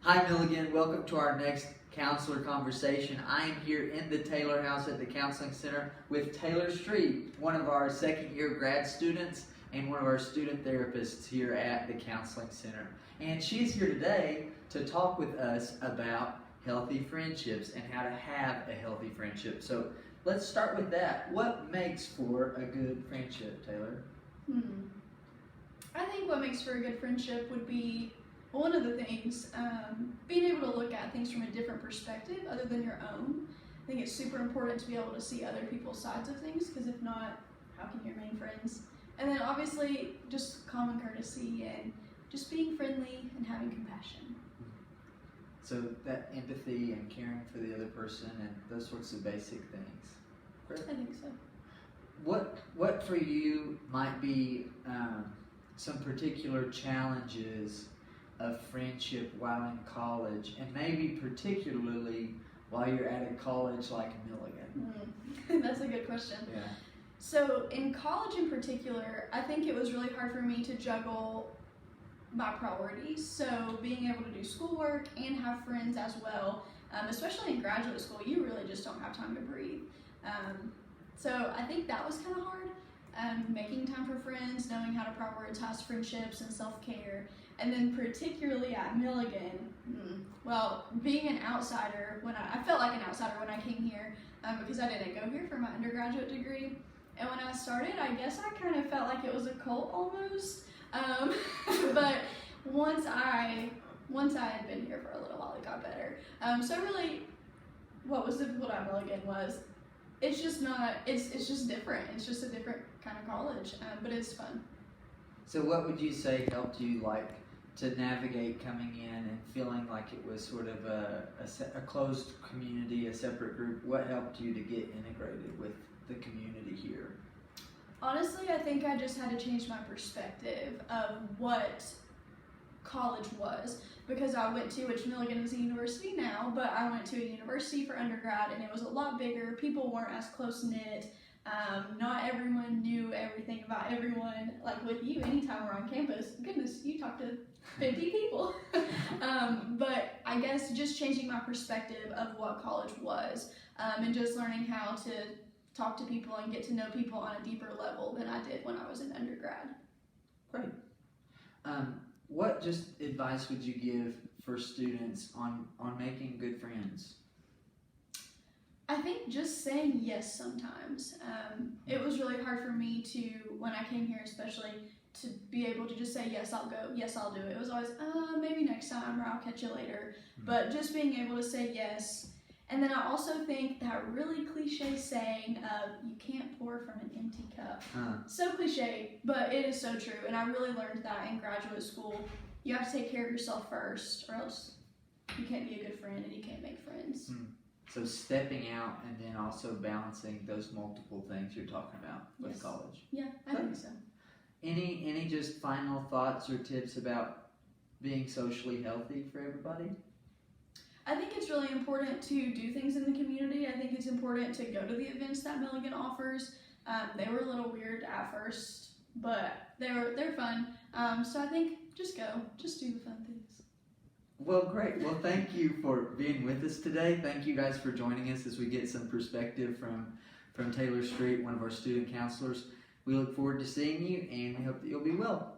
Hi Milligan, welcome to our next counselor conversation. I am here in the Taylor House at the Counseling Center with Taylor Street, one of our second year grad students and one of our student therapists here at the Counseling Center. And she's here today to talk with us about healthy friendships and how to have a healthy friendship. So let's start with that. What makes for a good friendship, Taylor? I think what makes for a good friendship would be one of the things, being able to look at things from a different perspective other than your own. I think it's super important to be able to see other people's sides of things, because if not, how can you remain friends? And then obviously just common courtesy and just being friendly and having compassion. So that empathy and caring for the other person and those sorts of basic things. Great. I think so. What for you might be some particular challenges of friendship while in college, and maybe particularly while you're at a college like Milligan? That's a good question. Yeah. So in college in particular, I think it was really hard for me to juggle my priorities. So being able to do schoolwork and have friends as well, especially in graduate school, you really just don't have time to breathe. So I think that was kind of hard. Making time for friends, knowing how to prioritize friendships and self-care. And then particularly at Milligan, well, being an outsider, I felt like an outsider when I came here because I didn't go here for my undergraduate degree. And when I started, I guess I kind of felt like it was a cult almost. But once I had been here for a little while, it got better. So really, what was difficult at Milligan was it's just different. It's just a different kind of college, but it's fun. So what would you say helped you to navigate coming in and feeling like it was sort of a closed community, a separate group? What helped you to get integrated with the community here? Honestly, I think I just had to change my perspective of what college was, because I went to, which Milligan is a university now, but I went to a university for undergrad and it was a lot bigger. People weren't as close-knit. Not everyone knew everything about everyone. Like with you, anytime we're on campus, goodness, you talk to 50 people. But I guess just changing my perspective of what college was, and just learning how to talk to people and get to know people on a deeper level than I did when I was in undergrad. Great. What just advice would you give for students on making good friends? I think just saying yes sometimes. It was really hard for me to, when I came here especially, to be able to just say, yes, I'll go, yes, I'll do it. It was always, maybe next time, or I'll catch you later. But just being able to say yes. And then I also think that really cliche saying of, you can't pour from an empty cup. So cliche, but it is so true. And I really learned that in graduate school. You have to take care of yourself first, or else you can't be a good friend and you can't make friends. So stepping out and then also balancing those multiple things you're talking about with college. Yeah, I think so. Any just final thoughts or tips about being socially healthy for everybody? I think it's really important to do things in the community. I think it's important to go to the events that Milligan offers. They were a little weird at first, but they're fun. So I think just go, just do the fun things. Well, great. Well, thank you for being with us today. Thank you guys for joining us as we get some perspective from Taylor Street, one of our student counselors. We look forward to seeing you, and we hope that you'll be well.